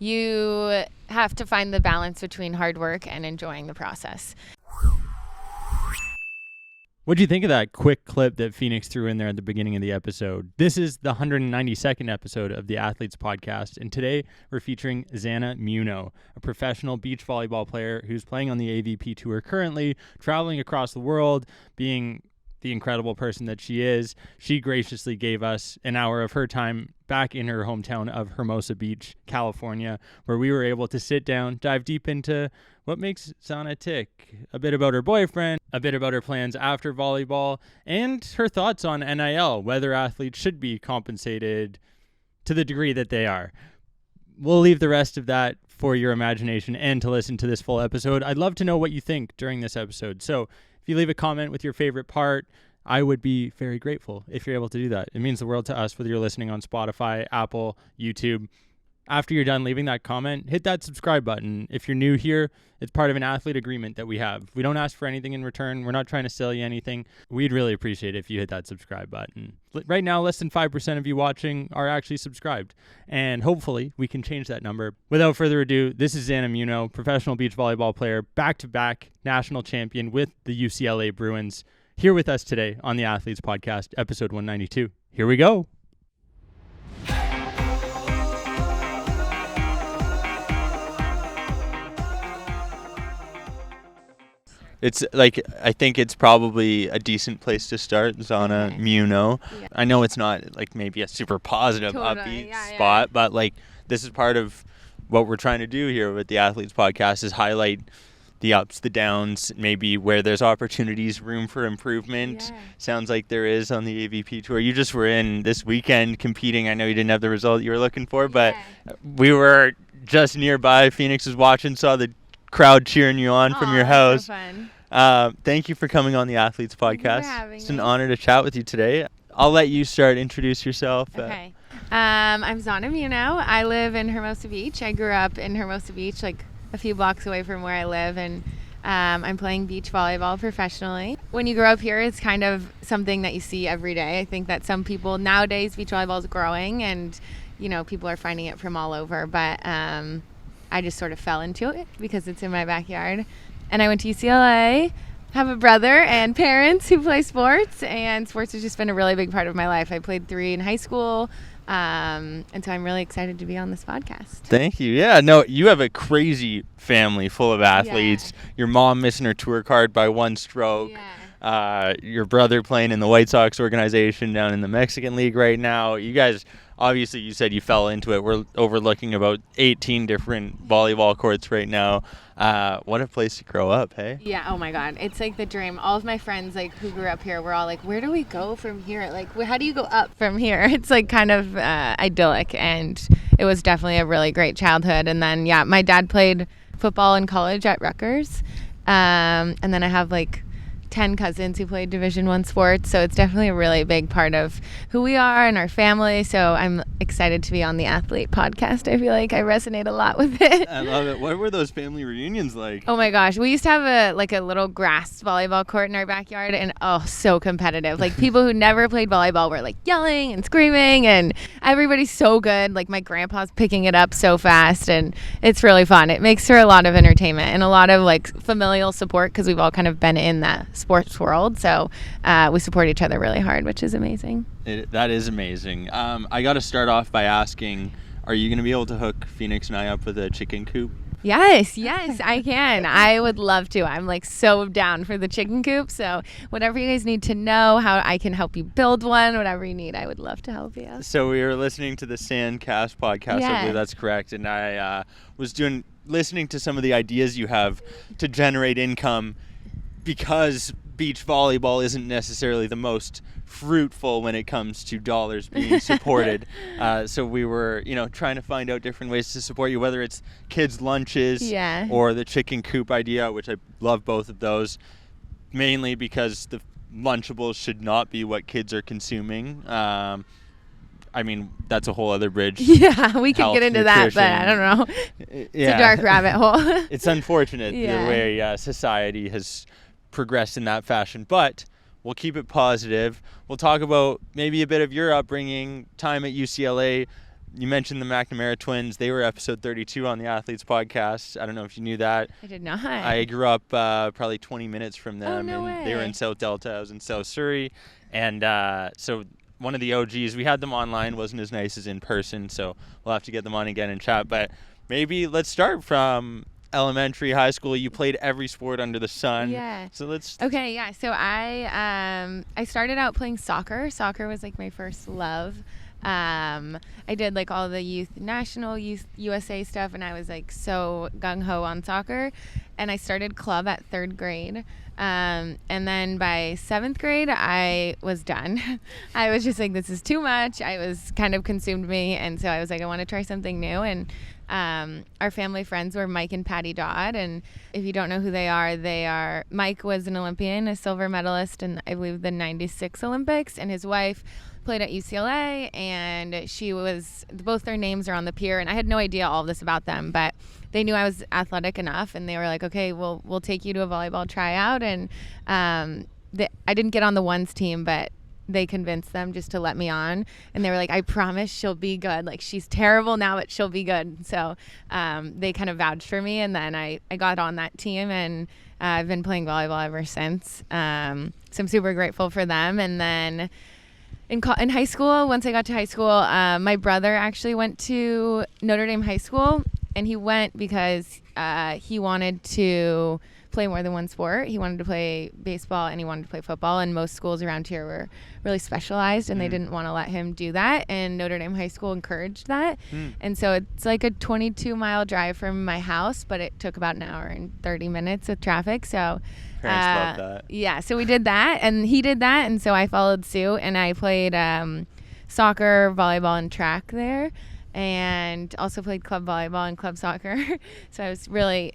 you have to find the balance between hard work and enjoying the process. What'd you think of that quick clip that Phoenix threw in there at the beginning of the episode? This is the 192nd episode of the Athletes Podcast, and today we're featuring Zana Muno, a professional beach volleyball player who's playing on the AVP Tour currently, traveling across the world, being the incredible person that she is. She graciously gave us an hour of her time back in her hometown of Hermosa Beach, California, where we were able to sit down, dive deep into what makes Zana tick, a bit about her boyfriend, a bit about her plans after volleyball, and her thoughts on NIL, whether athletes should be compensated to the degree that they are. We'll leave the rest of that for your imagination and to listen to this full episode. I'd love to know what you think during this episode. So if you leave a comment with your favorite part, I would be very grateful if you're able to do that. It means the world to us, whether you're listening on Spotify, Apple, YouTube. After you're done leaving that comment, hit that subscribe button. If you're new here, it's part of an athlete agreement that we have. We don't ask for anything in return. We're not trying to sell you anything. We'd really appreciate it if you hit that subscribe button. Right now, less than 5% of you watching are actually subscribed, and hopefully we can change that number. Without further ado, this is Zana Muno, professional beach volleyball player, back-to-back national champion with the UCLA Bruins, here with us today on the Athletes Podcast, episode 192. Here we go. It's like, I think it's probably a decent place to start, Zana Muno. Yeah. I know it's not like maybe a super positive, upbeat spot, but like this is part of what we're trying to do here with the Athletes Podcast is highlight the ups, the downs, maybe where there's opportunities, room for improvement. Yeah. Sounds like there is on the AVP Tour. You just were in this weekend competing. I know you didn't have the result you were looking for, but we were just nearby. Phoenix was watching, saw the crowd cheering you on from your house. So fun. Thank you for coming on the Athletes Podcast. It's an honor to chat with you today. I'll let you start. Introduce yourself. Okay. I'm Zana Muno. I live in Hermosa Beach. I grew up in Hermosa Beach, like a few blocks away from where I live, and I'm playing beach volleyball professionally. When you grow up here, it's kind of something that you see every day. I think that some people nowadays, beach volleyball is growing, and people are finding it from all over. But I just sort of fell into it because it's in my backyard. And I went to UCLA, have a brother and parents who play sports, and sports has just been a really big part of my life. I played 3 in high school, and so I'm really excited to be on this podcast. Thank you. Yeah, no, you have a crazy family full of athletes. Yeah. Your mom missing her tour card by 1 stroke. Yeah. Your brother playing in the White Sox organization down in the Mexican League right now. You guys, obviously, you said you fell into it. We're overlooking about 18 different volleyball courts right now. What a place to grow up, hey? Yeah, oh my God. It's like the dream. All of my friends who grew up here were all like, where do we go from here? Like, how do you go up from here? It's like kind of idyllic, and it was definitely a really great childhood. And then, my dad played football in college at Rutgers. And then I have 10 cousins who played Division I sports, so it's definitely a really big part of who we are and our family. So I'm excited to be on the Athlete Podcast. I feel like I resonate a lot with it. I love it. What were those family reunions like? Oh my gosh, we used to have a little grass volleyball court in our backyard, and so competitive. People who never played volleyball were yelling and screaming, and everybody's so good. My grandpa's picking it up so fast, and it's really fun. It makes for a lot of entertainment and a lot of familial support because we've all kind of been in that sports world, so we support each other really hard, which is amazing. That is amazing. I got to start off by asking, are you going to be able to hook Phoenix and I up with a chicken coop? Yes, I can. I would love to. I'm so down for the chicken coop, so whatever you guys need to know, how I can help you build one, whatever you need, I would love to help you. So we were listening to the Sandcast podcast, I believe that's correct, and I was listening to some of the ideas you have to generate income, because beach volleyball isn't necessarily the most fruitful when it comes to dollars being supported. So we were, trying to find out different ways to support you, whether it's kids' lunches or the chicken coop idea, which I love both of those, mainly because the Lunchables should not be what kids are consuming. That's a whole other bridge. Yeah, we could get into nutrition. That, but I don't know. It's a dark rabbit hole. It's unfortunate the way society has progressed in that fashion, but we'll keep it positive. We'll talk about maybe a bit of your upbringing, time at UCLA, You mentioned the McNamara twins. They were episode 32 on the Athletes podcast. I don't know if you knew that. I did not. I grew up probably 20 minutes from them. Oh, no and way. They were in South Delta. I was in South Surrey. And so one of the OGs, we had them online, wasn't as nice as in person. So we'll have to get them on again and chat. But maybe let's start from elementary, high school. You played every sport under the sun. Yeah. So let's. Okay, yeah. So I started out playing soccer. Soccer was like my first love. I did like all the youth USA stuff, and I was like so gung-ho on soccer. And I started club at 3rd grade. And then by 7th grade, I was done. I was just like, this is too much. I was kind of consumed me. And so I was like, I want to try something new. And our family friends were Mike and Patty Dodd. And if you don't know who they are, Mike was an Olympian, a silver medalist in, I believe, the 96 Olympics. And his wife played at UCLA, and both their names are on the pier. And I had no idea all of this about them, but they knew I was athletic enough, and they were like, okay, we'll take you to a volleyball tryout. And I didn't get on the ones team, but they convinced them just to let me on. And they were like, I promise she'll be good. Like, she's terrible now, but she'll be good. So they kind of vouched for me, and then I got on that team, and I've been playing volleyball ever since. So I'm super grateful for them. And then in high school, once I got to high school, my brother actually went to Notre Dame High School, and he went because he wanted to play more than one sport. He wanted to play baseball and he wanted to play football, and most schools around here were really specialized, and they didn't want to let him do that, and Notre Dame High School encouraged that. And so it's like a 22-mile drive from my house, but it took about an hour and 30 minutes with traffic. So Parents love that. Yeah, so we did that, and he did that, and so I followed suit, and I played soccer, volleyball, and track there, and also played club volleyball and club soccer. So I was really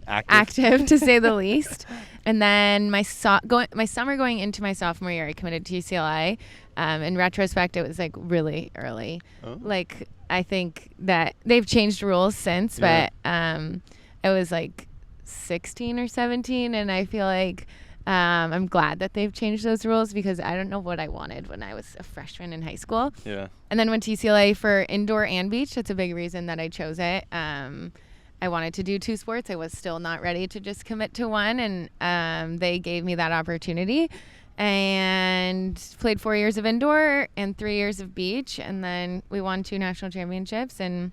active to say the least. And then my summer going into my sophomore year, I committed to UCLA. In retrospect, it was like really early. Oh. Like, I think that they've changed rules since, but it was like 16 or 17, and I feel like I'm glad that they've changed those rules, because I don't know what I wanted when I was a freshman in high school. Yeah. And then went to UCLA for indoor and beach. That's a big reason that I chose it. I wanted to do 2 sports. I was still not ready to just commit to one, and they gave me that opportunity, and played 4 years of indoor and 3 years of beach, and then we won 2 national championships and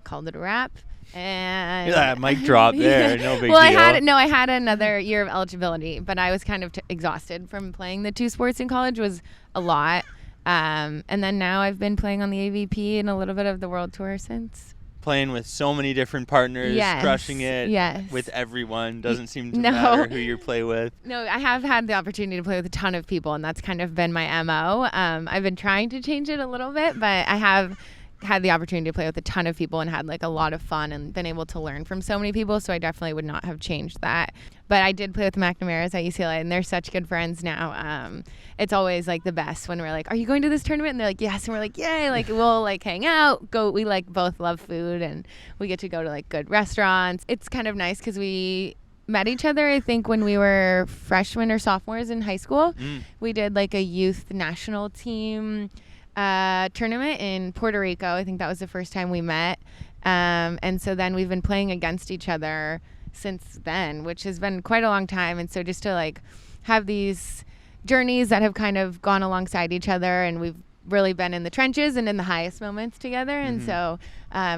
called it a wrap. And yeah, mic drop there. No big deal. I had another year of eligibility, but I was kind of exhausted from playing the 2 sports in college. Was a lot. And then now I've been playing on the AVP and a little bit of the World Tour since. Playing with so many different partners, crushing it with everyone. Doesn't seem to matter who you play with. No, I have had the opportunity to play with a ton of people, and that's kind of been my MO. I've been trying to change it a little bit, but I have had the opportunity to play with a ton of people and had like a lot of fun and been able to learn from so many people, so I definitely would not have changed that. But I did play with the McNamara's at UCLA, and they're such good friends now. It's always like the best when we're like, are you going to this tournament? And they're like, yes. And we're like, yay. Like, we'll like hang out, go. We like both love food, and we get to go to like good restaurants. It's kind of nice because we met each other, I think, when we were freshmen or sophomores in high school. We did like a youth national team tournament in Puerto Rico. I think that was the first time we met. And so then we've been playing against each other since then, which has been quite a long time. And so just to like have these journeys that have kind of gone alongside each other, and we've really been in the trenches and in the highest moments together. And so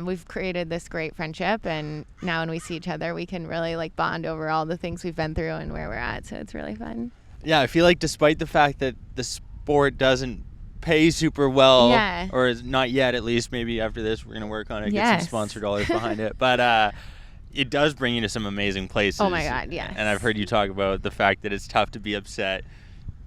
we've created this great friendship, and now when we see each other, we can really like bond over all the things we've been through and where we're at. So it's really fun. Yeah, I feel like despite the fact that the sport doesn't pay super well, or is not yet, at least, maybe after this we're going to work on it, get some sponsor dollars behind it, but it does bring you to some amazing places. Oh my God, yes. And I've heard you talk about the fact that it's tough to be upset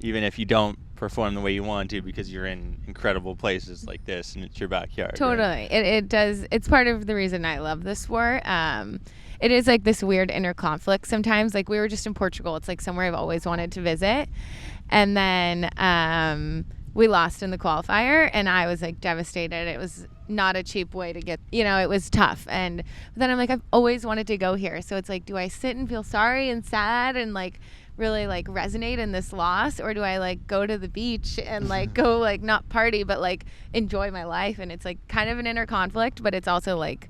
even if you don't perform the way you want to, because you're in incredible places like this and it's your backyard. Totally. Right? It does. It's part of the reason I love this sport. It is like this weird inner conflict sometimes. Like, we were just in Portugal. It's like somewhere I've always wanted to visit. And then we lost in the qualifier, and I was like devastated. It was not a cheap way to get, it was tough. And but then I'm like, I've always wanted to go here. So it's like, do I sit and feel sorry and sad and like really like resonate in this loss, or do I like go to the beach and like go like not party but like enjoy my life? And it's like kind of an inner conflict, but it's also like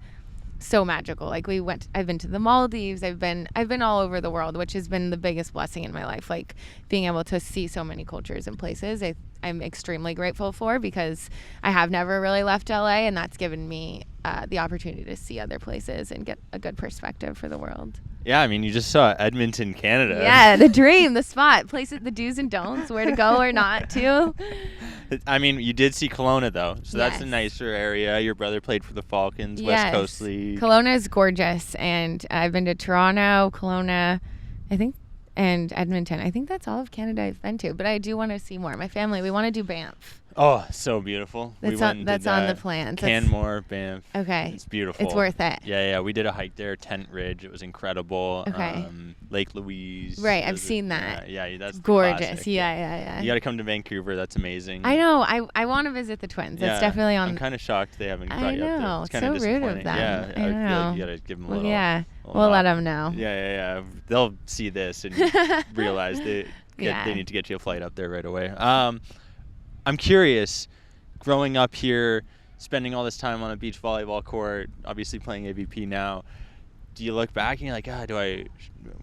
so magical. Like I've been to the Maldives, I've been all over the world, which has been the biggest blessing in my life, like being able to see so many cultures and places. I'm extremely grateful for, because I have never really left LA, and that's given me the opportunity to see other places and get a good perspective for the world. Yeah, I mean, you just saw Edmonton, Canada. Yeah, the dream, the spot, places, the do's and don'ts, where to go or not to. I mean, you did see Kelowna, though, so Yes. that's a nicer area. Your brother played for the Falcons, West Coast League. Kelowna is gorgeous, and I've been to Toronto, Kelowna, I think, and Edmonton. I think that's all of Canada I've been to, but I do want to see more. My family, we want to do Banff. Oh, so beautiful. That's on the plans. Canmore, Banff. Okay. It's beautiful. It's worth it. Yeah. We did a hike there, Tent Ridge. It was incredible. Okay. Lake Louise. Right, I've seen that. Yeah, that's gorgeous. Classic. Yeah. You got to come to Vancouver. That's amazing. I know. I want to visit the Twins. That's definitely on. I'm kind of shocked they haven't brought you up there. I know. It's kind of so rude disappointing. of them. Yeah, I feel know. like you got to give them a little. Yeah. little We'll nod. let them know. Yeah. They'll see this and realize they need to get you a flight up there right away. I'm curious, growing up here, spending all this time on a beach volleyball court, obviously playing AVP now, do you look back and you're like, do I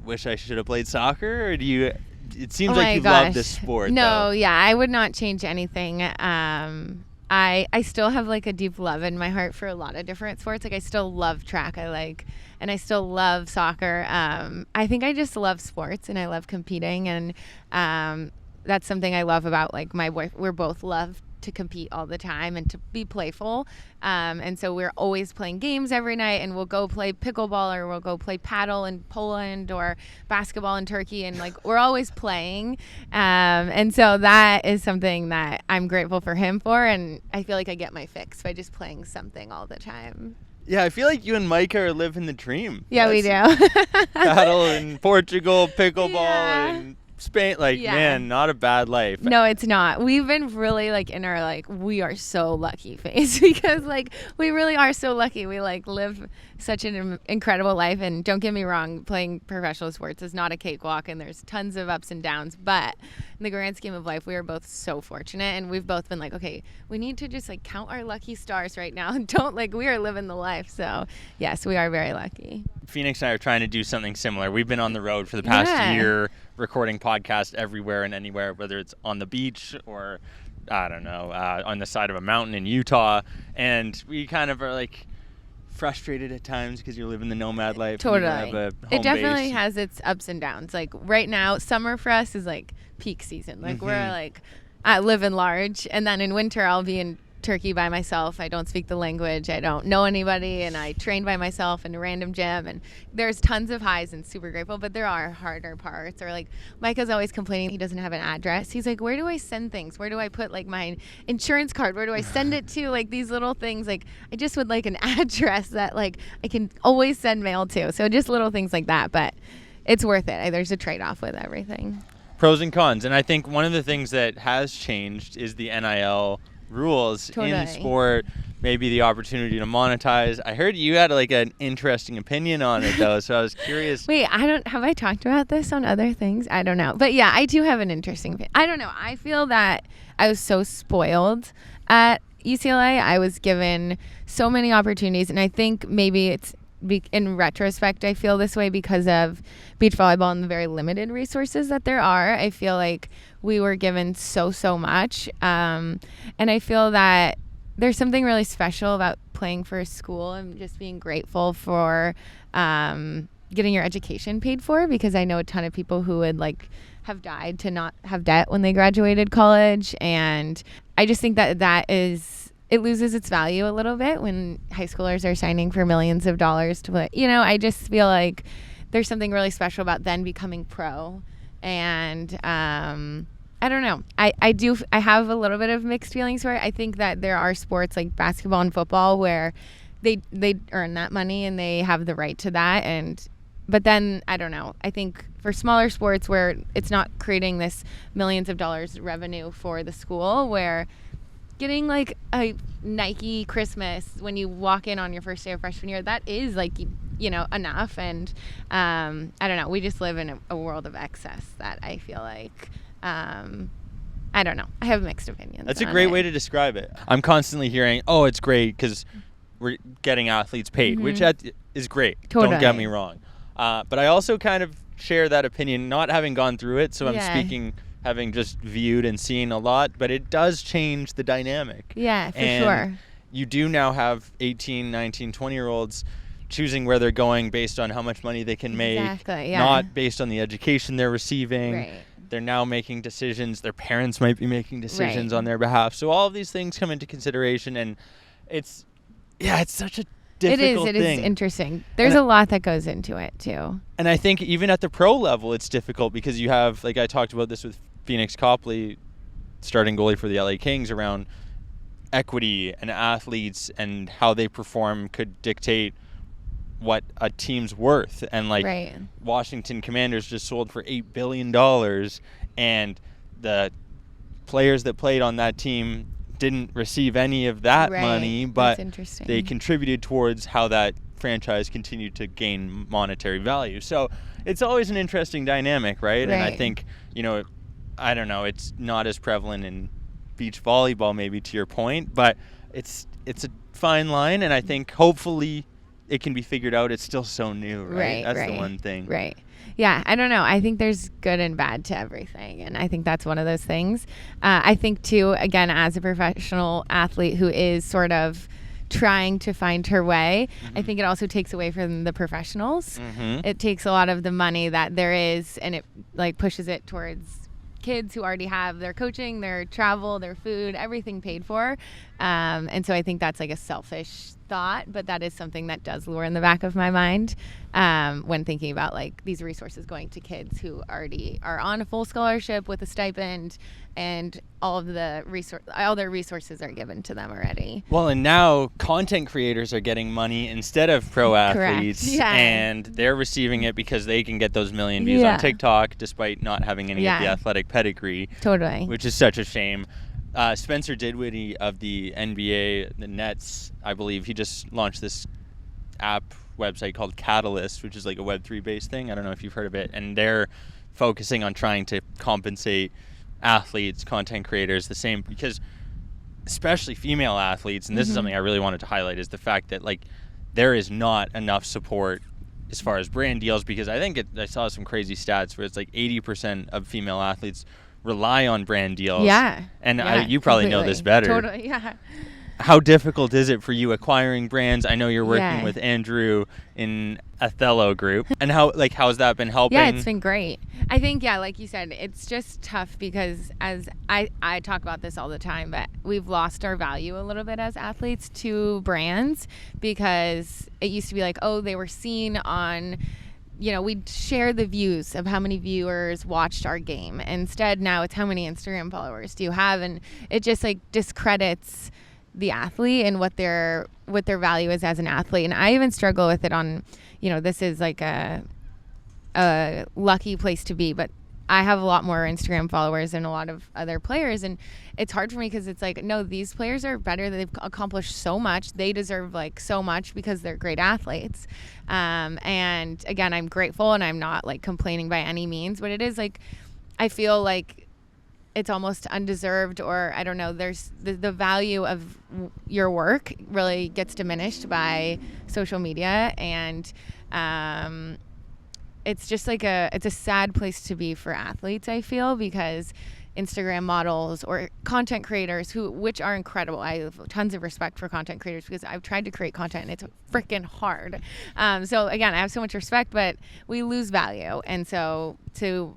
wish I should have played soccer? Or it seems like you love this sport. No, though. Yeah, I would not change anything. I still have like a deep love in my heart for a lot of different sports. Like I still love track. And I still love soccer. I think I just love sports, and I love competing, and that's something I love about like my boy. We're both love to compete all the time and to be playful. And so we're always playing games every night, and we'll go play pickleball, or we'll go play paddle in Poland, or basketball in Turkey. And like, we're always playing. And so that is something that I'm grateful for him for. And I feel like I get my fix by just playing something all the time. Yeah, I feel like you and Micah are living the dream. Yeah, we do. Paddle in Portugal, pickleball Yeah. in Spain. Like, man, not a bad life. No, it's not. We've been really like in our like, we are so lucky phase, because like we really are so lucky. We like live such an incredible life, and don't get me wrong, playing professional sports is not a cakewalk, and there's tons of ups and downs, but in the grand scheme of life, we are both so fortunate, and we've both been like, okay, we need to just like count our lucky stars right now, and don't like, we are living the life. So yes, we are very lucky. Phoenix and I are trying to do something similar. We've been on the road for the past year, recording podcasts everywhere and anywhere, whether it's on the beach or, I don't know, on the side of a mountain in Utah. And we kind of are like frustrated at times because you're living the nomad life. Totally. It definitely base. has its ups and downs. Like right now, summer for us is like peak season. Like we're like living large. And then in winter, I'll be in Turkey by myself. I don't speak the language. I don't know anybody, and I train by myself in a random gym, and there's tons of highs and super grateful, but there are harder parts. Or like Micah's always complaining he doesn't have an address. He's like, where do I send things? Where do I put like my insurance card? Where do I send it to? Like these little things. Like I just would like an address that like I can always send mail to. So just little things like that, but it's worth it. There's a trade-off with everything. Pros and cons. And I think one of the things that has changed is the NIL rules in sport, maybe the opportunity to monetize. I heard you had like an interesting opinion on it though, so I was curious. Wait, have I talked about this on other things? I don't know. But yeah, I do have an interesting opinion. I don't know. I feel that I was so spoiled at UCLA. I was given so many opportunities, and I think maybe it's in retrospect, I feel this way because of beach volleyball and the very limited resources that there are. I feel like we were given so much. And I feel that there's something really special about playing for a school and just being grateful for getting your education paid for, because I know a ton of people who would like have died to not have debt when they graduated college. And I just think that it loses its value a little bit when high schoolers are signing for millions of dollars to play. You know, I just feel like there's something really special about then becoming pro. And I don't know. I have a little bit of mixed feelings for it. I think that there are sports like basketball and football where they earn that money and they have the right to that. But then, I don't know. I think for smaller sports where it's not creating this millions of dollars revenue for the school, where getting like a Nike Christmas when you walk in on your first day of freshman year, that is like, enough. And I don't know, we just live in a world of excess that I feel like, I don't know, I have mixed opinions. That's a great way to describe it. I'm constantly hearing, oh, it's great because we're getting athletes paid, which is great. Totally. Don't get me wrong. But I also kind of share that opinion, not having gone through it, so I'm speaking having just viewed and seen a lot, but it does change the dynamic. Yeah, for and sure. You do now have 18, 19, 20-year-olds choosing where they're going based on how much money they can make, not based on the education they're receiving. Right. They're now making decisions. Their parents might be making decisions on their behalf. So all of these things come into consideration, and it's such a difficult thing. It is interesting. There's a lot that goes into it too. And I think even at the pro level, it's difficult because you have, like I talked about this with Phoenix Copley, starting goalie for the LA Kings, around equity and athletes and how they perform could dictate what a team's worth. And Washington Commanders just sold for $8 billion, and the players that played on that team didn't receive any of that money, but they contributed towards how that franchise continued to gain monetary value. So it's always an interesting dynamic, right? And I think, I don't know, it's not as prevalent in beach volleyball, maybe, to your point, but it's a fine line, and I think hopefully it can be figured out. It's still so new, right? That's the one thing. Right. Yeah, I don't know. I think there's good and bad to everything, and I think that's one of those things. I think, too, again, as a professional athlete who is sort of trying to find her way, I think it also takes away from the professionals. It takes a lot of the money that there is, and it pushes it towards kids who already have their coaching, their travel, their food, everything paid for. And so I think that's a selfish thought, but that is something that does lure in the back of my mind when thinking about these resources going to kids who already are on a full scholarship with a stipend, and all their resources are given to them already. Well, and now content creators are getting money instead of pro athletes. Yeah. And they're receiving it because they can get those million views on TikTok despite not having any of the athletic pedigree. Totally. Which is such a shame. Spencer Dinwiddie of the NBA, the Nets, I believe, he just launched this app website called Catalyst, which is a Web3 based thing. I don't know if you've heard of it. And they're focusing on trying to compensate athletes, content creators, the same, because especially female athletes, and this is something I really wanted to highlight, is the fact that there is not enough support as far as brand deals, because I think I saw some crazy stats where it's 80% of female athletes rely on brand deals. Yeah. And you probably know this better. Totally, yeah. How difficult is it for you acquiring brands? I know you're working with Andrew in Othello Group. And how's that been helping? Yeah, it's been great. I think, like you said, it's just tough because, as I talk about this all the time, but we've lost our value a little bit as athletes to brands, because it used to be they were seen on, we'd share the views of how many viewers watched our game. Instead, now it's how many Instagram followers do you have, and it just discredits the athlete and what their value is as an athlete. And I even struggle with it on, this is a lucky place to be, but I have a lot more Instagram followers than a lot of other players, and it's hard for me because it's no, these players are better. They've accomplished so much. They deserve so much because they're great athletes. And again, I'm grateful, and I'm not complaining by any means, but it is I feel it's almost undeserved, or I don't know, there's the value of your work really gets diminished by social media. And it's just it's a sad place to be for athletes, I feel, because Instagram models or content creators which are incredible. I have tons of respect for content creators because I've tried to create content and it's freaking hard. So again, I have so much respect, but we lose value. And so to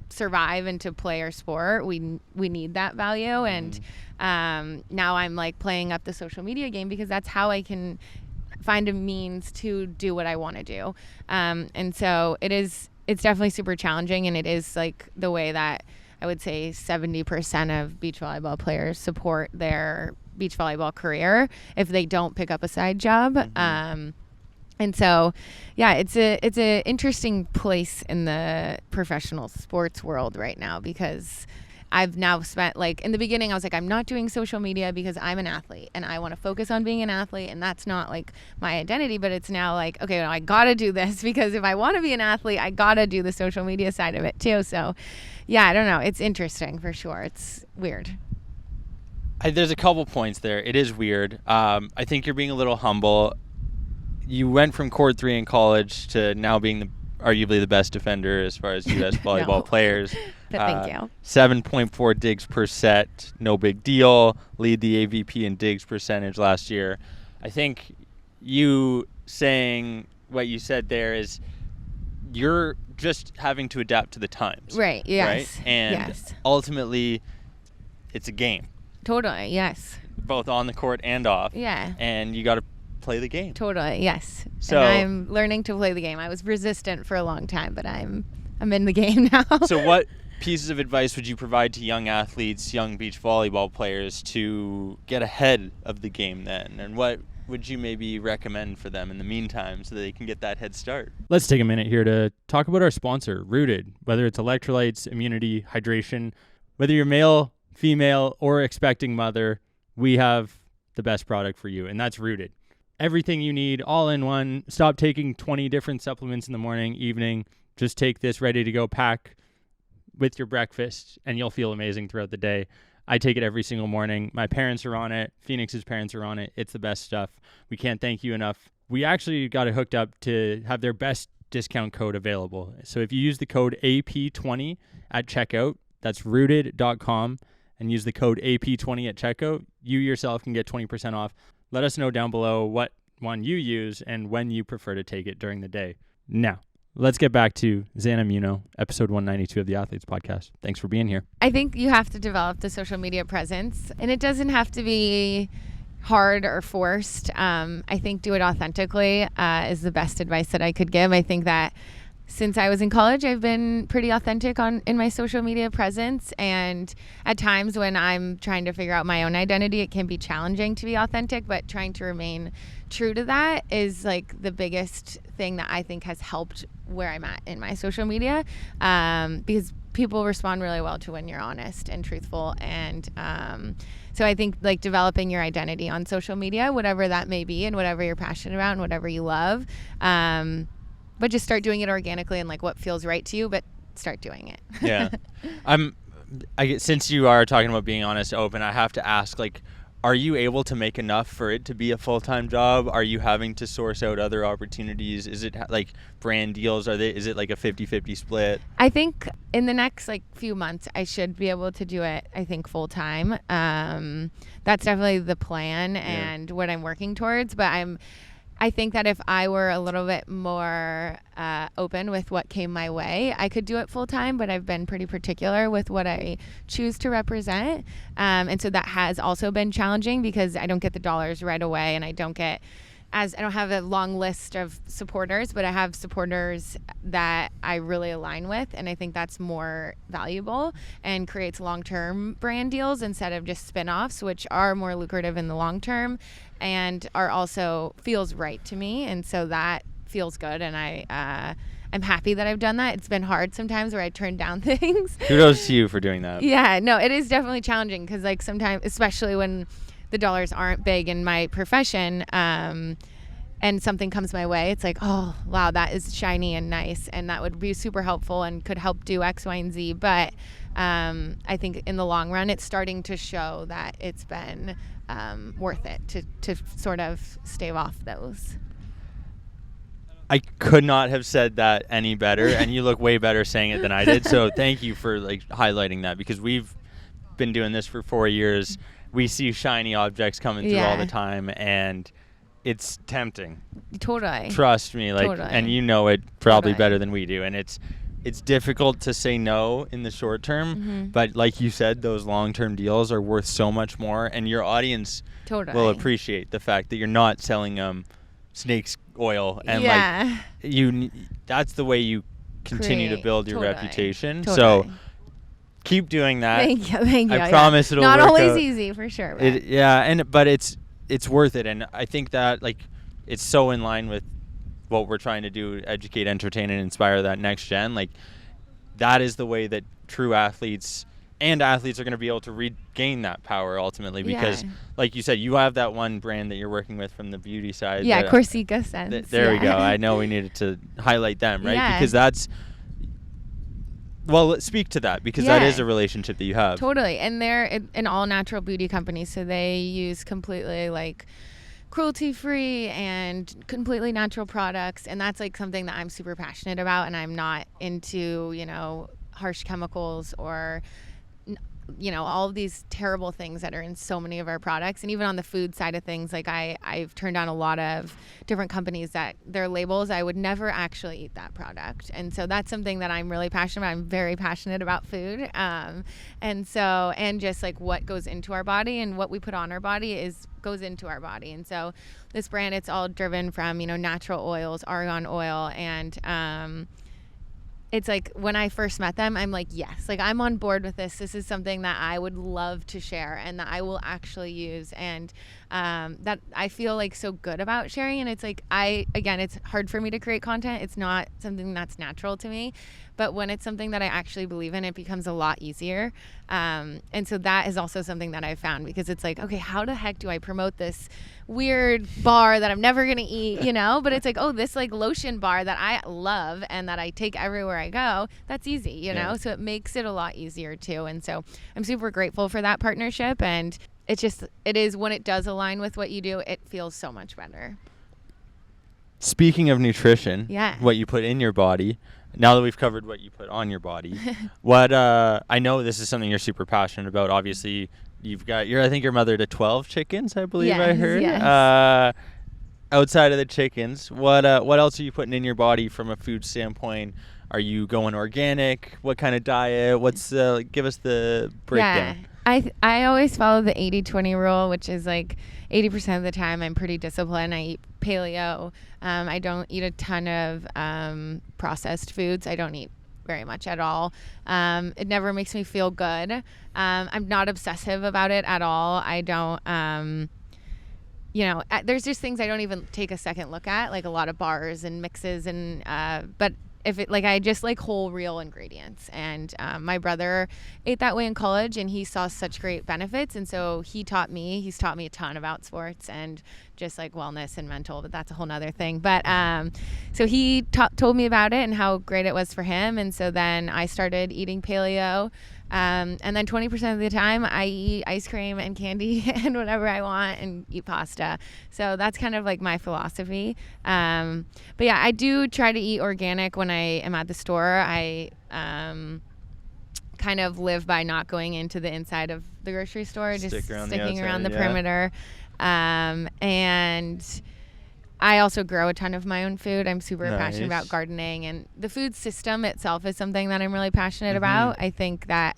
survive and to play our sport, we need that value. And now I'm playing up the social media game because that's how I can find a means to do what I want to do. And so it's definitely super challenging, and it is the way that I would say 70% of beach volleyball players support their beach volleyball career if they don't pick up a side job. And so, it's a interesting place in the professional sports world right now, because I've now spent, like, in the beginning I was like, I'm not doing social media because I'm an athlete and I want to focus on being an athlete, and that's not like my identity. But it's now like, okay, no, I gotta do this because if I want to be an athlete, I gotta do the social media side of it too. So yeah, I don't know, it's interesting for sure. It's weird. There's a couple points there. It is weird. I think you're being a little humble. You went from court 3 in college to now being arguably the best defender as far as U.S. volleyball players. But thank you. 7.4 digs per set, no big deal. Lead the AVP in digs percentage last year. I think you saying what you said there is you're just having to adapt to the times. Right, yes. Right? And ultimately, it's a game. Totally, yes. Both on the court and off. Yeah. And you got to play the game. Totally, yes. So and I'm learning to play the game. I was resistant for a long time, but I'm in the game now. So what pieces of advice would you provide to young athletes, young beach volleyball players to get ahead of the game then? And what would you maybe recommend for them in the meantime so that they can get that head start? Let's take a minute here to talk about our sponsor, Rooted. Whether it's electrolytes, immunity, hydration, whether you're male, female, or expecting mother, we have the best product for you, and that's Rooted. Everything you need all in one. Stop taking 20 different supplements in the morning, evening. Just take this ready to go pack with your breakfast, and you'll feel amazing throughout the day. I take it every single morning. My parents are on it. Phoenix's parents are on it. It's the best stuff. We can't thank you enough. We actually got it hooked up to have their best discount code available. So if you use the code AP20 at checkout, that's rooted.com, and use the code AP20 at checkout, you yourself can get 20% off. Let us know down below what one you use and when you prefer to take it during the day. Now, let's get back to Zana Muno, episode 192 of the Athletes Podcast. Thanks for being here. I think you have to develop the social media presence, and it doesn't have to be hard or forced. I think do it authentically is the best advice that I could give. I think that since I was in college, I've been pretty authentic in my social media presence. And at times when I'm trying to figure out my own identity, it can be challenging to be authentic, but trying to remain true to that is like the biggest thing that I think has helped where I'm at in my social media, because people respond really well to when you're honest and truthful. And so I think like developing your identity on social media, whatever that may be and whatever you're passionate about and whatever you love, but just start doing it organically and like what feels right to you, but start doing it. Yeah. Since you are talking about being honest, open, I have to ask, like, are you able to make enough for it to be a full-time job? Are you having to source out other opportunities? Is it like brand deals? Is it like a 50-50 split? I think in the next like few months, I should be able to do it, I think, full-time. That's definitely the plan and what I'm working towards, but I think that if I were a little bit more open with what came my way, I could do it full time, but I've been pretty particular with what I choose to represent. And so that has also been challenging because I don't get the dollars right away, and I don't have a long list of supporters, but I have supporters that I really align with. And I think that's more valuable and creates long-term brand deals instead of just spin-offs, which are more lucrative in the long term and are also feels right to me. And so that feels good. And I'm happy that I've done that. It's been hard sometimes where I turn down things. Kudos to you for doing that. Yeah, no, it is definitely challenging because like sometimes, especially when the dollars aren't big in my profession, and something comes my way, it's like, oh, wow, that is shiny and nice, and that would be super helpful and could help do X, Y, and Z. But I think in the long run, it's starting to show that it's been worth it to sort of stave off those. I could not have said that any better, and you look way better saying it than I did. So thank you for like highlighting that, because we've been doing this for 4 years. We see shiny objects coming through all the time, and it's tempting. Totally. Trust me, like, Totally. And you know it probably better than we do. And it's difficult to say no in the short term, but like you said, those long-term deals are worth so much more, and your audience will appreciate the fact that you're not selling snake's oil, and like that's the way you continue to build your reputation. So keep doing that. Thank you. I promise it'll not work always out. easy for sure. But it's worth it, and I think that like it's so in line with what we're trying to do: educate, entertain, and inspire that next gen. Like that is the way that true athletes and athletes are going to be able to regain that power ultimately because, like you said, you have that one brand that you're working with from the beauty side. Yeah, Corsica Scents. There we go. I know we needed to highlight them, right? Yeah. Because that's, well, speak to that because that is a relationship that you have. Totally. And they're an all-natural beauty company, so they use completely, like, cruelty-free and completely natural products, and that's, like, something that I'm super passionate about, and I'm not into, you know, harsh chemicals or, you know, all of these terrible things that are in so many of our products. And even on the food side of things, like I've turned down a lot of different companies that their labels, I would never actually eat that product. And so that's something that I'm really passionate about. I'm very passionate about food. And just like what goes into our body and what we put on our body goes into our body. And so this brand, it's all driven from, you know, natural oils, argan oil, and it's like when I first met them, I'm like, yes, like I'm on board with this. This is something that I would love to share and that I will actually use. And that I feel like so good about sharing. And it's like, it's hard for me to create content. It's not something that's natural to me. But when it's something that I actually believe in, it becomes a lot easier. And so that is also something that I found, because it's like, okay, how the heck do I promote this weird bar that I'm never going to eat, you know? But it's like, oh, this like lotion bar that I love and that I take everywhere I go, that's easy, you know? So it makes it a lot easier too. And so I'm super grateful for that partnership. And it is when it does align with what you do, it feels so much better. Speaking of nutrition, what you put in your body, now that we've covered what you put on your body, I know this is something you're super passionate about. Obviously, I think you're mother to 12 chickens, I believe I heard. Yes. Outside of the chickens, what else are you putting in your body from a food standpoint? Are you going organic? What kind of diet? Give us the breakdown. Yeah. I always follow the 80-20 rule, which is like 80% of the time I'm pretty disciplined. I eat paleo. I don't eat a ton of processed foods. I don't eat very much at all. It never makes me feel good. I'm not obsessive about it at all. I don't, there's just things I don't even take a second look at, like a lot of bars and mixes but I just like whole real ingredients. And my brother ate that way in college, and he saw such great benefits. And so he's taught me a ton about sports and just like wellness and mental, but that's a whole nother thing. But so he told me about it and how great it was for him. And so then I started eating paleo. And then 20% of the time I eat ice cream and candy and whatever I want and eat pasta. So that's kind of like my philosophy. But yeah, I do try to eat organic when I am at the store. I kind of live by not going into the inside of the grocery store, just sticking around the perimeter. And I also grow a ton of my own food. I'm super passionate about gardening, and the food system itself is something that I'm really passionate about. I think that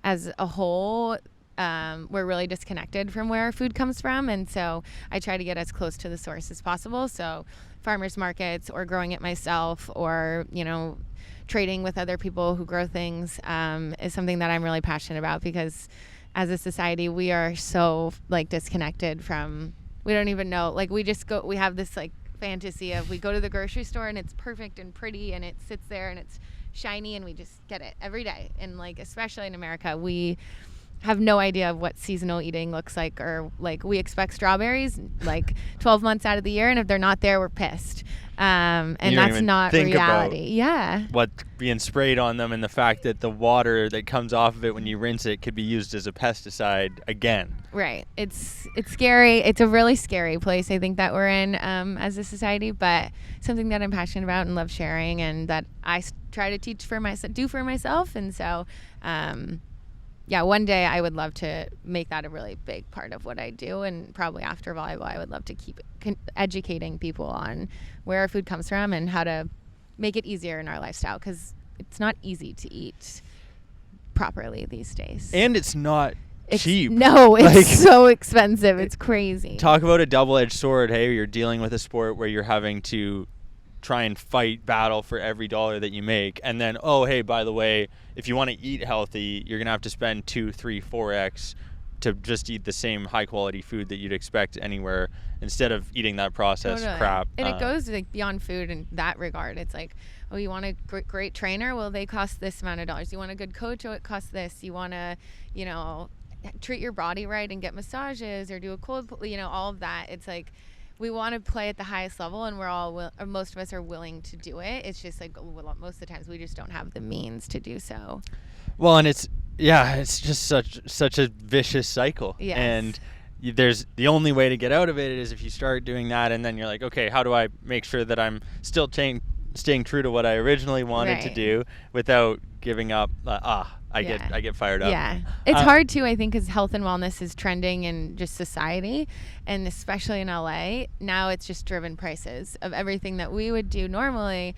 as a whole, we're really disconnected from where our food comes from. And so I try to get as close to the source as possible. So farmers markets or growing it myself or, you know, trading with other people who grow things is something that I'm really passionate about, because as a society, we are so like disconnected from, we don't even know, like we have this like fantasy of we go to the grocery store and it's perfect and pretty and it sits there and it's shiny and we just get it every day. And like, especially in America, we have no idea of what seasonal eating looks like, or like we expect strawberries like 12 months out of the year, and if they're not there, we're pissed. And that's not reality. Yeah. What's being sprayed on them, and the fact that the water that comes off of it when you rinse it could be used as a pesticide again. Right. It's scary. It's a really scary place, I think, that we're in as a society, but something that I'm passionate about and love sharing, and that I try to do for myself. And so, yeah, one day I would love to make that a really big part of what I do. And probably after volleyball, I would love to keep educating people on where our food comes from and how to make it easier in our lifestyle, because it's not easy to eat properly these days. And it's not cheap. No, it's so expensive. It's crazy. Talk about a double-edged sword. Hey, you're dealing with a sport where you're having to try and battle for every dollar that you make, and then, oh hey, by the way, if you want to eat healthy, you're gonna have to spend 2, 3, 4x to just eat the same high quality food that you'd expect anywhere instead of eating that processed crap. And it goes like beyond food in that regard. It's like, oh, you want a great trainer? Well, they cost this amount of dollars. You want a good coach? Oh, it costs this. You want to, treat your body right and get massages or do a cold, all of that. It's like, we want to play at the highest level, and we're all most of us are willing to do it. It's just like most of the times we just don't have the means to do so. Well, and it's just such a vicious cycle. Yes. And there's the only way to get out of it is if you start doing that, and then you're like, okay, how do I make sure that I'm still staying true to what I originally wanted to do without giving up? I get fired up. Yeah, it's hard too, I think, because health and wellness is trending in just society, and especially in LA. Now it's just driven prices of everything that we would do normally.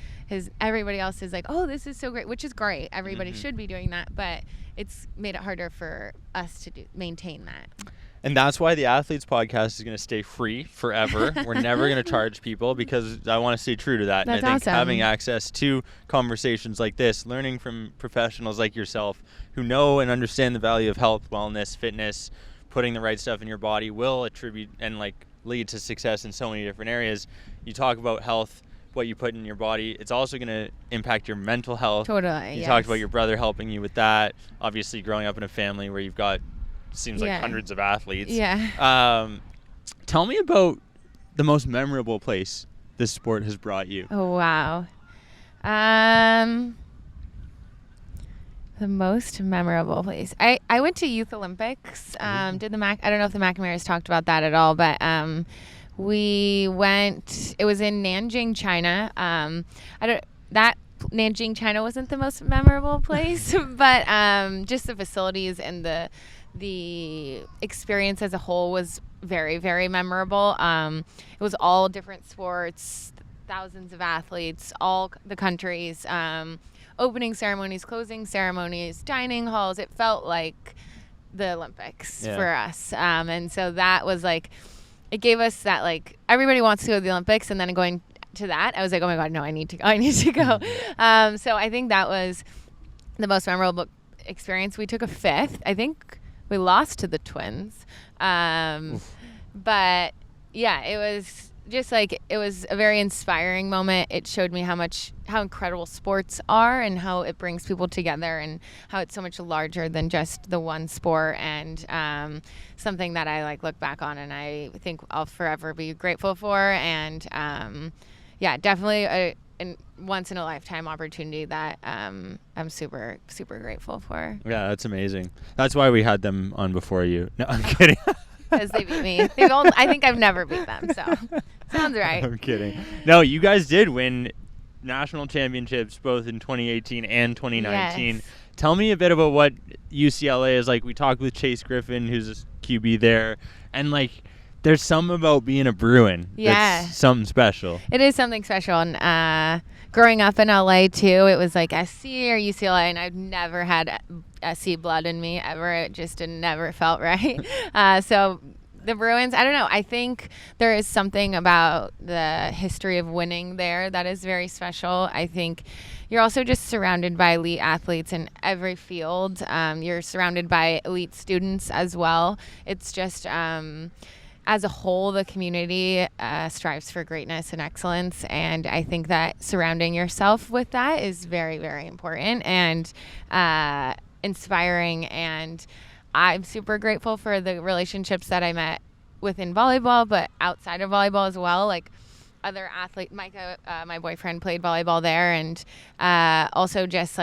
Everybody else is like, oh, this is so great, which is great. Everybody should be doing that, but it's made it harder for us to maintain that. And that's why the Athletes Podcast is going to stay free forever. We're never going to charge people because I want to stay true to that. That's and I think awesome. Having access to conversations like this, learning from professionals like yourself who know and understand the value of health, wellness, fitness, putting the right stuff in your body will attribute and lead to success in so many different areas. You talk about health, what you put in your body. It's also going to impact your mental health. Totally. You talked about your brother helping you with that. Obviously, growing up in a family where you've got seems like hundreds of athletes. Yeah. Tell me about the most memorable place this sport has brought you. Oh, wow. The most memorable place. I went to Youth Olympics. Did the I don't know if the McNamara's talked about that at all, but we went. It was in Nanjing, China. Nanjing, China wasn't the most memorable place, but just the facilities and the experience as a whole was very, very memorable. It was all different sports, thousands of athletes, all the countries, opening ceremonies, closing ceremonies, dining halls. It felt like the Olympics for us. And so that was it gave us that, everybody wants to go to the Olympics, and then going to that, I was like, oh my God, no, I need to go. So I think that was the most memorable experience. We took a fifth. I think we lost to the Twins. But yeah, it was just it was a very inspiring moment. It showed me how incredible sports are and how it brings people together and how it's so much larger than just the one sport, and something that I look back on and I think I'll forever be grateful for. And definitely a once in a lifetime opportunity that I'm super, super grateful for. Yeah, that's amazing. That's why we had them on before you. No, I'm kidding. Because they beat me. I think I've never beat them, so sounds right. I'm kidding. No, you guys did win national championships both in 2018 and 2019. Yes. Tell me a bit about what UCLA is like. We talked with Chase Griffin, who's a QB there, and there's something about being a Bruin that's something special. It is something special. And growing up in LA too, it was SC or UCLA, and I've never had SC blood in me ever. It just never felt right. So the Bruins, I don't know. I think there is something about the history of winning there that is very special. I think you're also just surrounded by elite athletes in every field. You're surrounded by elite students as well. It's just as a whole, the community strives for greatness and excellence, and I think that surrounding yourself with that is very, very important and inspiring. And I'm super grateful for the relationships that I met within volleyball, but outside of volleyball as well. Other athletes, Micah, my boyfriend, played volleyball there, and also just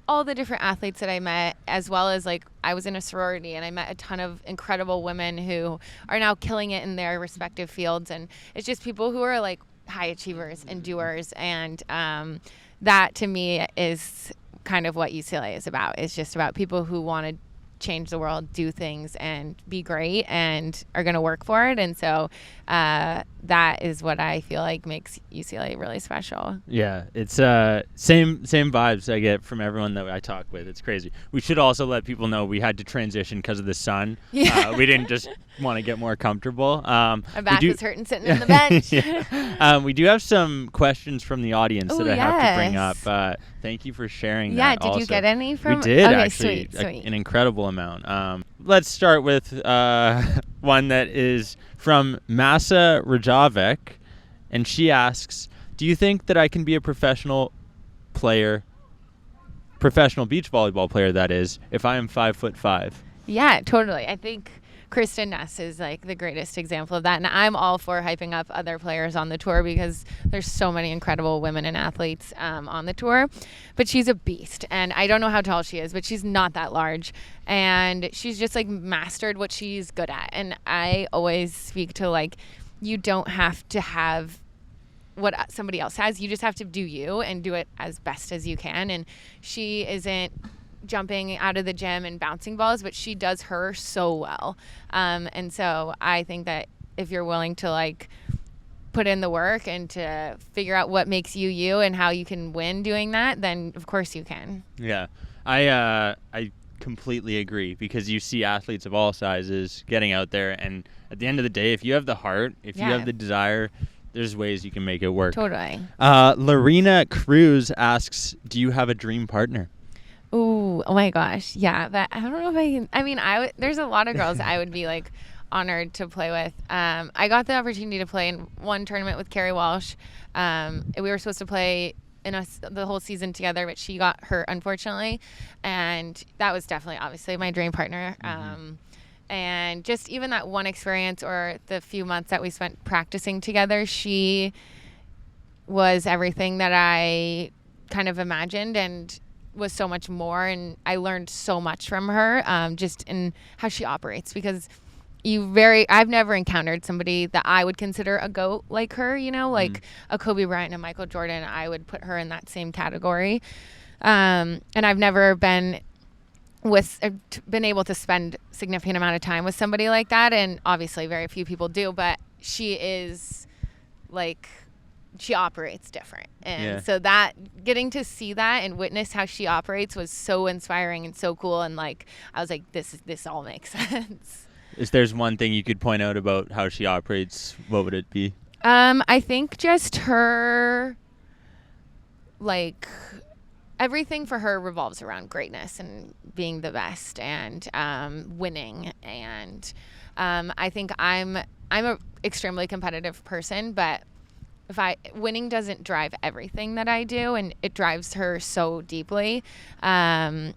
all the different athletes that I met, as well as I was in a sorority and I met a ton of incredible women who are now killing it in their respective fields. And it's just people who are high achievers and doers. And that to me is kind of what UCLA is about. It's just about people who want to change the world, do things, and be great, and are going to work for it. And so that is what I feel like makes UCLA really special. Yeah, it's same vibes I get from everyone that I talk with. It's crazy. We should also let people know we had to transition because of the sun. Yeah. We didn't just want to get more comfortable. My back is hurting sitting on the bench. Yeah. We do have some questions from the audience that I have to bring up. Thank you for sharing that. Yeah, did you get any from? We did, okay, actually. Sweet. An incredible amount. Let's start with one that is from Masa Rajavec, and she asks, do you think that I can be a professional beach volleyball player, that is, if I am 5'5"? Yeah, totally. I think Kristen Ness is like the greatest example of that. And I'm all for hyping up other players on the tour because there's so many incredible women and athletes on the tour. But she's a beast. And I don't know how tall she is, but she's not that large. And she's just like mastered what she's good at. And I always speak to like, you don't have to have what somebody else has. You just have to do you and do it as best as you can. And she isn't jumping out of the gym and bouncing balls, but she does her so well. And so I think that if you're willing to like put in the work and to figure out what makes you you and how you can win doing that, then of course you can. Yeah, I completely agree, because you see athletes of all sizes getting out there, and at the end of the day, if you have the heart, if you have the desire, there's ways you can make it work. Totally. Lorena Cruz asks, do you have a dream partner? Ooh, oh my gosh. Yeah, but I don't know if I can. I mean, there's a lot of girls I would be like honored to play with. I got the opportunity to play in one tournament with Carrie Walsh. We were supposed to play the whole season together, but she got hurt, unfortunately. And that was definitely, obviously, my dream partner. And just even that one experience or the few months that we spent practicing together, she was everything that I kind of imagined and was so much more. And I learned so much from her, just in how she operates, because I've never encountered somebody that I would consider a GOAT like her, like a Kobe Bryant and Michael Jordan. I would put her in that same category. And I've never been able to spend significant amount of time with somebody like that. And obviously very few people do, but she is like, she operates different. And so that getting to see that and witness how she operates was so inspiring and so cool. And like, I was like, this all makes sense. If there's one thing you could point out about how she operates, what would it be? I think just her, like, everything for her revolves around greatness and being the best and winning. And I think I'm a extremely competitive person, but winning doesn't drive everything that I do, and it drives her so deeply. And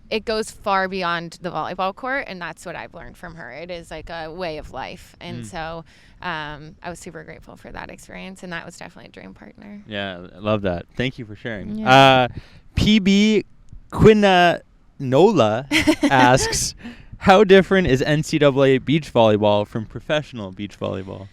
it goes far beyond the volleyball court, and that's what I've learned from her. It is like a way of life. And so I was super grateful for that experience, and that was definitely a dream partner. Yeah, I love that. Thank you for sharing. Yeah. PB Quinanola asks, how different is NCAA beach volleyball from professional beach volleyball?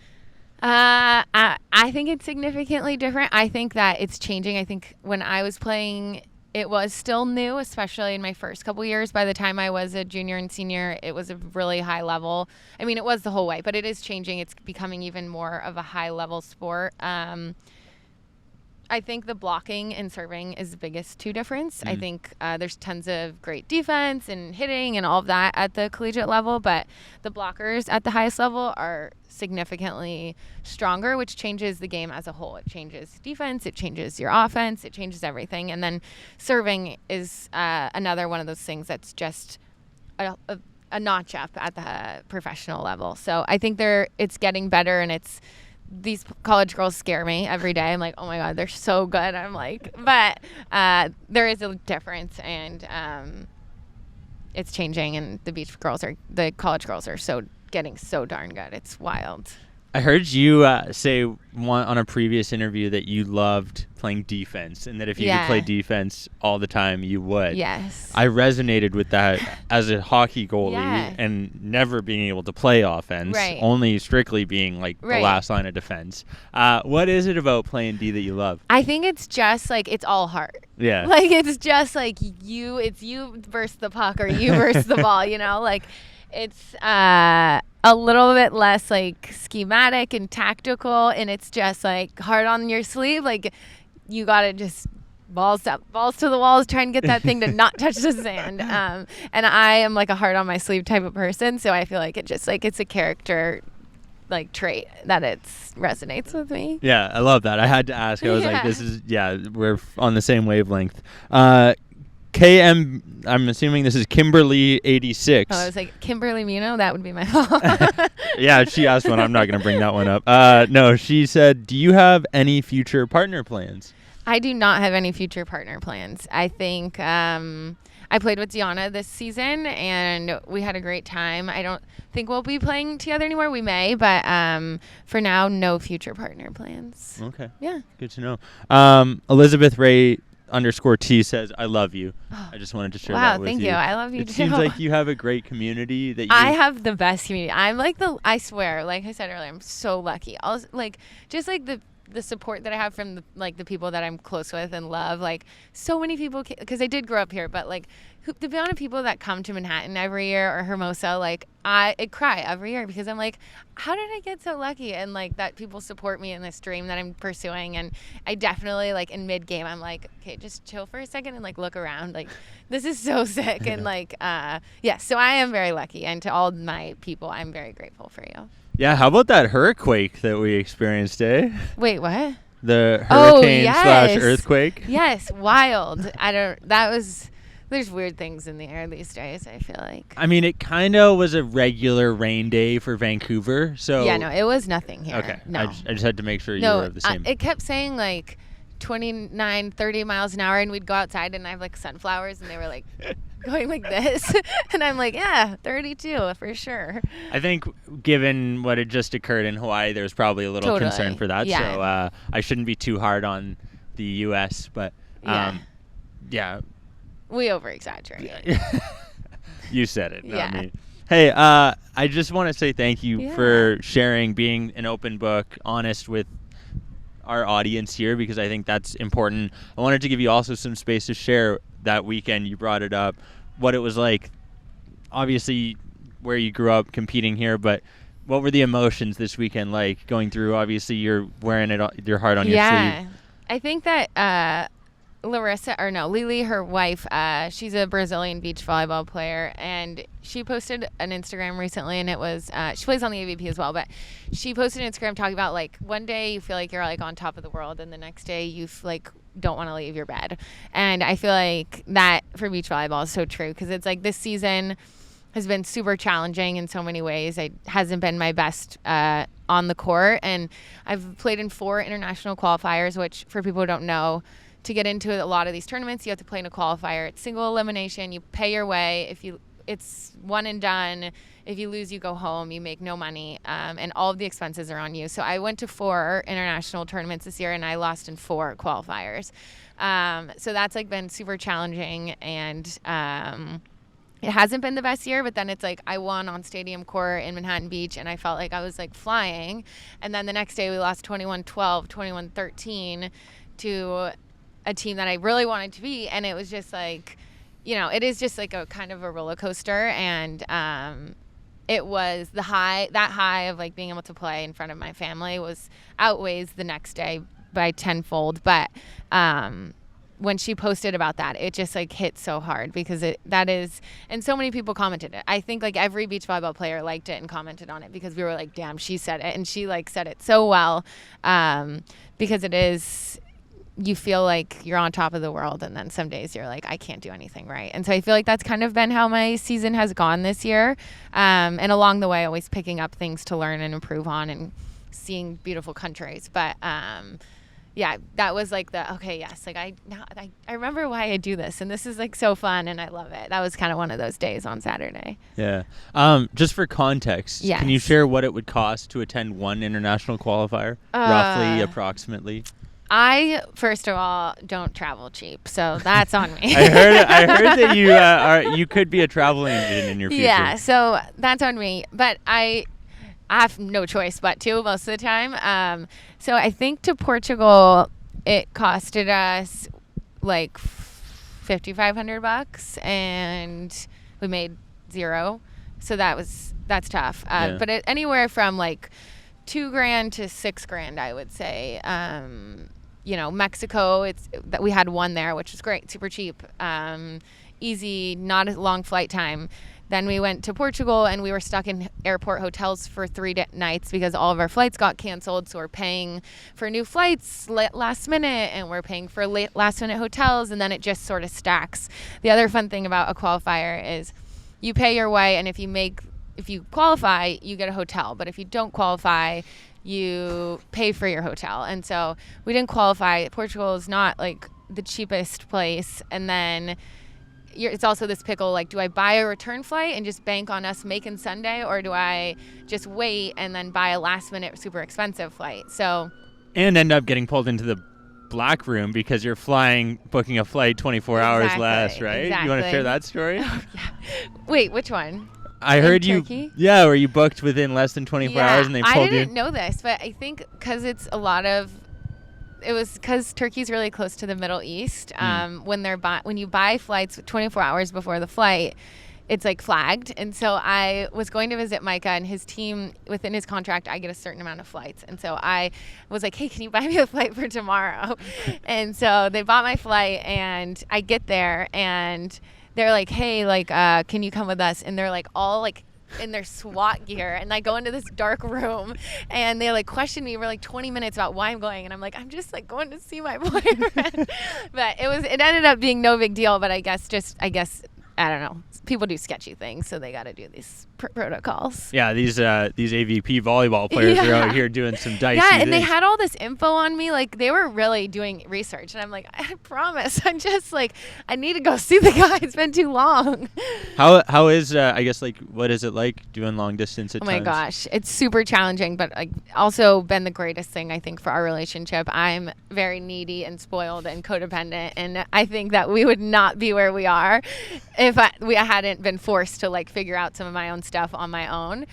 I think it's significantly different. I think that it's changing. I think when I was playing, it was still new, especially in my first couple years. By the time I was a junior and senior, it was a really high level. I mean, it was the whole way, but it is changing. It's becoming even more of a high level sport. I think the blocking and serving is the biggest two difference. I think there's tons of great defense and hitting and all of that at the collegiate level, but the blockers at the highest level are significantly stronger, which changes the game as a whole. It changes defense, it changes your offense, it changes everything. And then serving is another one of those things that's just a notch up at the professional level. So I think it's getting better, and these college girls scare me every day. I'm like, oh my God, they're so good. I'm like, but there is a difference, and it's changing, and the college girls are getting so darn good. It's wild. I heard you say on a previous interview that you loved playing defense, and that if you could play defense all the time, you would. Yes. I resonated with that as a hockey goalie and never being able to play offense, only strictly being like the last line of defense. What is it about playing D that you love? I think it's just like, it's all heart. Yeah. Like, it's just like it's you versus the puck or you versus the ball, like it's a little bit less like schematic and tactical, and it's just like hard on your sleeve. Like you gotta just balls to the walls, try and get that thing to not touch the sand. And I am like a heart on my sleeve type of person, so I feel like it just like it's a character like trait that it resonates with me. Yeah, I love that. I had to ask. I was like, this is we're on the same wavelength. KM, I'm assuming this is Kimberly 86. Oh, I was like, Kimberly Muno, that would be my fault. Yeah, she asked one. I'm not going to bring that one up. No, she said, do you have any future partner plans? I do not have any future partner plans. I think I played with Zana this season, and we had a great time. I don't think we'll be playing together anymore. We may, but for now, no future partner plans. Okay. Yeah. Good to know. Elizabeth Ray _T says, I love you. I just wanted to share that with you. Wow, thank you. I love you too. It seems like you have a great community. I have the best community. I'm like I swear, like I said earlier, I'm so lucky. I was like, just like the support that I have from the people that I'm close with and love, like so many people, because I did grow up here, but like the amount of people that come to Manhattan every year or Hermosa, like I cry every year because I'm like, how did I get so lucky? And like that people support me in this dream that I'm pursuing. And I definitely like in mid game, I'm like, okay, just chill for a second and like look around. Like this is so sick. And like, so I am very lucky. And to all my people, I'm very grateful for you. Yeah, how about that hurricane that we experienced, eh? Wait, what? The hurricane / earthquake? Yes, wild. There's weird things in the air these days, I feel like. I mean, it kind of was a regular rain day for Vancouver, so... Yeah, no, it was nothing here. Okay, no. I just had to make sure you were of the same... It kept saying, like, 29, 30 miles an hour, and we'd go outside, and I have, like, sunflowers, and they were, like... going like this. And I'm like, yeah, 32 for sure. I think given what had just occurred in Hawaii, there's probably a little concern for that. Yeah. So I shouldn't be too hard on the U.S., but yeah. We over-exaggerate. You said it, not Yeah. me. Hey, I just want to say thank you for sharing, being an open book, honest with our audience here, because I think that's important. I wanted to give you also some space to share that weekend. You brought it up, what it was like, obviously where you grew up competing here, but what were the emotions this weekend like going through? Obviously you're wearing your heart on your sleeve. I think that Lily, her wife, she's a Brazilian beach volleyball player, and she posted an Instagram recently, and it was she plays on the AVP as well, but she posted an Instagram talking about like one day you feel like you're like on top of the world, and the next day you like don't want to leave your bed. And I feel like that for beach volleyball is so true, because it's like this season has been super challenging in so many ways. It hasn't been my best on the court, and I've played in 4 international qualifiers, which for people who don't know, to get into a lot of these tournaments, you have to play in a qualifier. It's single elimination. You pay your way. It's one and done. If you lose, you go home. You make no money, and all of the expenses are on you. So I went to 4 international tournaments this year, and I lost in 4 qualifiers. So that's like been super challenging, and it hasn't been the best year. But then it's like I won on Stadium Court in Manhattan Beach, and I felt like I was like flying. And then the next day we lost 21-12, 21-13 to a team that I really wanted to beat, and it was just like, it is just like a kind of a roller coaster, and it was that high of like being able to play in front of my family outweighs the next day by tenfold. But when she posted about that, it just like hit so hard, because and so many people commented it. I think like every beach volleyball player liked it and commented on it, because we were like, damn, she said it, and she like said it so well, because it is, you feel like you're on top of the world, and then some days you're like, I can't do anything right. And so I feel like that's kind of been how my season has gone this year. And along the way, always picking up things to learn and improve on, and seeing beautiful countries. But that was like like I remember why I do this, and this is like so fun, and I love it. That was kind of one of those days on Saturday. Yeah. Just for context, can you share what it would cost to attend one international qualifier, roughly, approximately? I, first of all, don't travel cheap, so that's on me. I heard that you could be a travel agent in your future. Yeah, so that's on me, but I have no choice but to most of the time. So I think to Portugal, it costed us like $5,500, and we made 0. So that's tough. But anywhere from like $2,000 to $6,000, I would say. Mexico, that we had one there, which was great, super cheap, easy, not a long flight time. Then we went to Portugal, and we were stuck in airport hotels for 3 nights because all of our flights got canceled. So we're paying for new flights last minute, and we're paying for last minute hotels, and then it just sort of stacks. The other fun thing about a qualifier is you pay your way, and if you qualify, you get a hotel. But if you don't qualify, you pay for your hotel. And so we didn't qualify. Portugal is not like the cheapest place. And then it's also this pickle, like, do I buy a return flight and just bank on us making Sunday, or do I just wait and then buy a last minute super expensive flight? So and end up getting pulled into the black room because you're booking a flight 24 hours less, right? Exactly. You want to share that story? Yeah. Wait, which one? I heard Turkey? where you booked within less than 24 hours and they pulled you. I didn't know this, but I think because it was because Turkey's really close to the Middle East. When you buy flights 24 hours before the flight, it's like flagged. And so I was going to visit Micah and his team. Within his contract, I get a certain amount of flights. And so I was like, hey, can you buy me a flight for tomorrow? And so they bought my flight, and I get there, and they're like, hey, like, can you come with us? And they're like all like in their SWAT gear, and I go into this dark room, and they like question me for like 20 minutes about why I'm going, and I'm like, I'm just like going to see my boyfriend. But it ended up being no big deal. But I guess I don't know, people do sketchy things, so they got to do these protocols. Yeah, these AVP volleyball players are out here doing some dicey things. And they had all this info on me, like they were really doing research, and I'm like, I promise, I'm just like, I need to go see the guy. It's been too long. How is I guess, like, what is it like doing long distance at times? Oh my gosh, it's super challenging, but like also been the greatest thing, I think, for our relationship. I'm very needy and spoiled and codependent, and I think that we would not be where we are if we hadn't been forced to like figure out some of my own stuff on my own.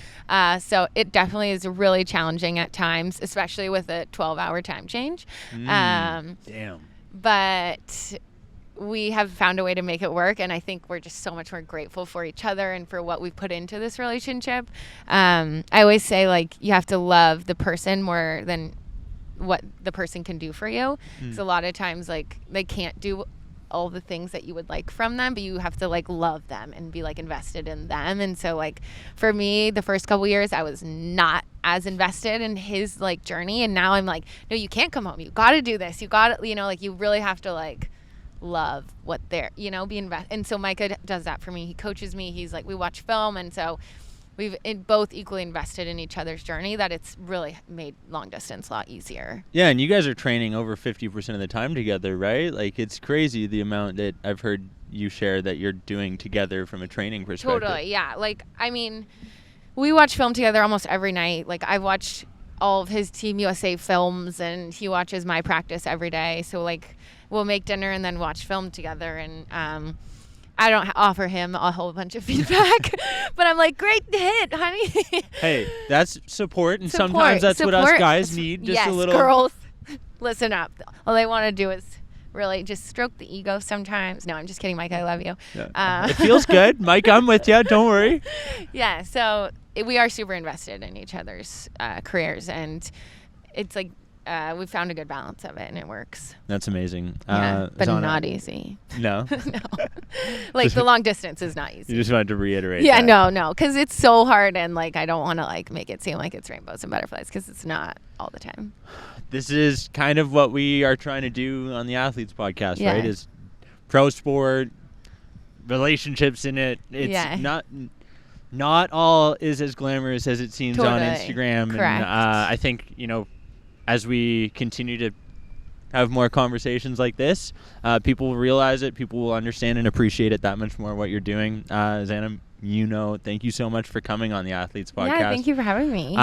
So it definitely is really challenging at times, especially with a 12-hour time change. Damn. But we have found a way to make it work, and I think we're just so much more grateful for each other and for what we've put into this relationship. I always say, like, you have to love the person more than what the person can do for you. So a lot of times, like, they can't do all the things that you would like from them, but you have to like love them and be like invested in them. And so like for me, the first couple years I was not as invested in his like journey, and now I'm like, no, you can't come home, you got to do this, you got to, like, you really have to like love what they're, be invested. And so Micah does that for me. He coaches me. He's like, we watch film, and so we've both equally invested in each other's journey, that it's really made long distance a lot easier. Yeah, and you guys are training over 50% of the time together, right? Like, it's crazy the amount that I've heard you share that you're doing together from a training perspective. Totally, yeah. Like, I mean, we watch film together almost every night. Like, I've watched all of his Team USA films, and he watches my practice every day. So, like, we'll make dinner and then watch film together, and I don't offer him a whole bunch of feedback, but I'm like, great hit, honey. Hey, that's support, and sometimes that's what us guys need. Just a little. Girls, listen up. All they want to do is really just stroke the ego sometimes. No, I'm just kidding, Mike. I love you. Yeah. It feels good. Mike, I'm with you. Don't worry. Yeah, so we are super invested in each other's careers, and it's like, we found a good balance of it, and it works. That's amazing. Yeah, but Zana, not easy. No? No. Like, the long distance is not easy. You just wanted to reiterate that. No, because it's so hard, and like, I don't want to like make it seem like it's rainbows and butterflies, because it's not all the time. This is kind of what we are trying to do on the Athletes Podcast, yeah. right? Is pro sport, relationships in it. It's not all is as glamorous as it seems on Instagram. Correct. And I think, as we continue to have more conversations like this, people will realize it, people will understand and appreciate it that much more, what you're doing. Zana Muno, thank you so much for coming on the Athletes Podcast. Yeah, thank you for having me.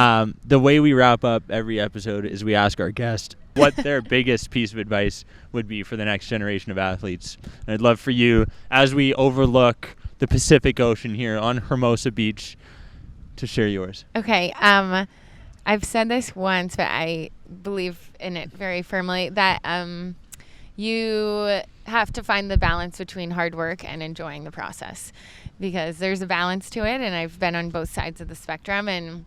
The way we wrap up every episode is we ask our guest what their biggest piece of advice would be for the next generation of athletes. And I'd love for you, as we overlook the Pacific Ocean here on Hermosa Beach, to share yours. Okay. I've said this once, but I believe in it very firmly, that you have have to find the balance between hard work and enjoying the process, because there's a balance to it, and I've been on both sides of the spectrum, and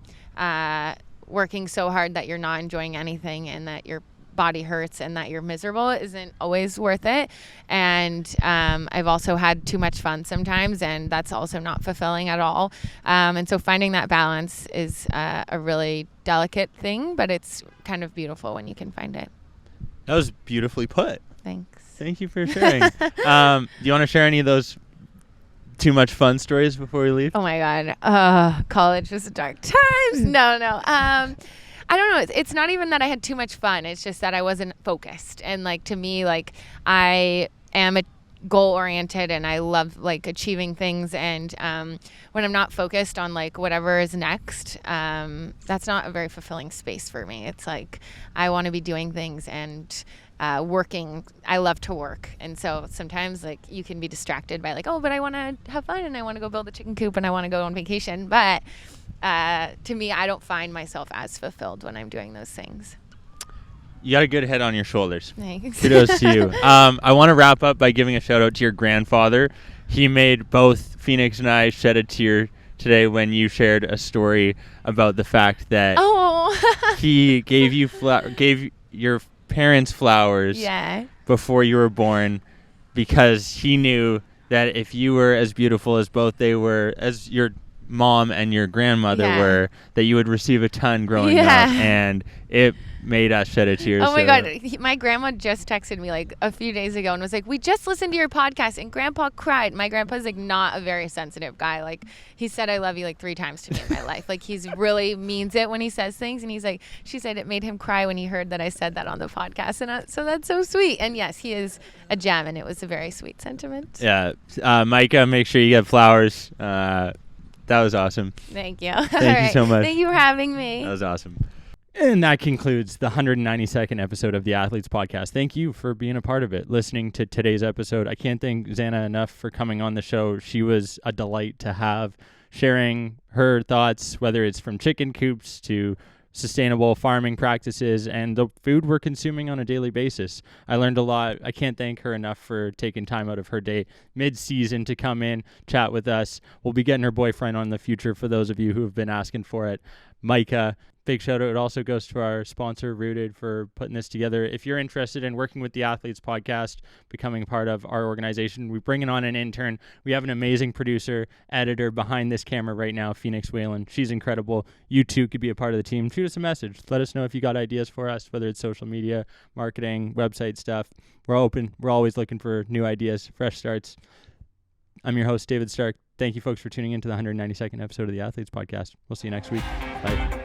working so hard that you're not enjoying anything and that your body hurts and that you're miserable isn't always worth it. And I've also had too much fun sometimes, and that's also not fulfilling at all. And so finding that balance is a really delicate thing, but it's kind of beautiful when you can find it. That was beautifully put. Thanks. Thank you for sharing. Do you want to share any of those too much fun stories before we leave? Oh my God. College was dark times. No. I don't know. It's not even that I had too much fun. It's just that I wasn't focused. And like, to me, like, I am a goal oriented and I love like achieving things. And when I'm not focused on like whatever is next, that's not a very fulfilling space for me. It's like, I want to be doing things and working. I love to work. And so sometimes like you can be distracted by like, oh, but I want to have fun and I want to go build a chicken coop and I want to go on vacation. But to me, I don't find myself as fulfilled when I'm doing those things. You got a good head on your shoulders. Thanks. Kudos to you. I want to wrap up by giving a shout out to your grandfather. He made both Phoenix and I shed a tear today when you shared a story about the fact that he gave your parents flowers before you were born, because he knew that if you were as beautiful as both they were, as your mom and your grandmother were, that you would receive a ton growing up, and it made us shed a tear. Oh my God. My grandma just texted me like a few days ago and was like, we just listened to your podcast and Grandpa cried. My grandpa's like not a very sensitive guy. Like, he said I love you like 3 times to me in my life. Like, he's really means it when he says things. And he's like, she said it made him cry when he heard that I said that on the podcast. And so that's so sweet. And yes, he is a gem, and it was a very sweet sentiment. Yeah. Micah, make sure you get flowers. That was awesome. Thank you. Thank you so much. Thank you for having me. That was awesome. And that concludes the 192nd episode of the Athletes Podcast. Thank you for being a part of it, listening to today's episode. I can't thank Zana enough for coming on the show. She was a delight to have, sharing her thoughts, whether it's from chicken coops to sustainable farming practices and the food we're consuming on a daily basis. I learned a lot. I can't thank her enough for taking time out of her day mid-season to come in, chat with us. We'll be getting her boyfriend on in the future for those of you who have been asking for it. Micah, big shout out. It also goes to our sponsor, Rooted, for putting this together. If you're interested in working with the Athletes Podcast, becoming part of our organization, we're bringing on an intern. We have an amazing producer, editor behind this camera right now, Phoenix Whalen. She's incredible. You too could be a part of the team. Shoot us a message. Let us know if you got ideas for us, whether it's social media, marketing, website stuff. We're open. We're always looking for new ideas, fresh starts. I'm your host, David Stark. Thank you, folks, for tuning in to the 192nd episode of the Athletes Podcast. We'll see you next week. Bye.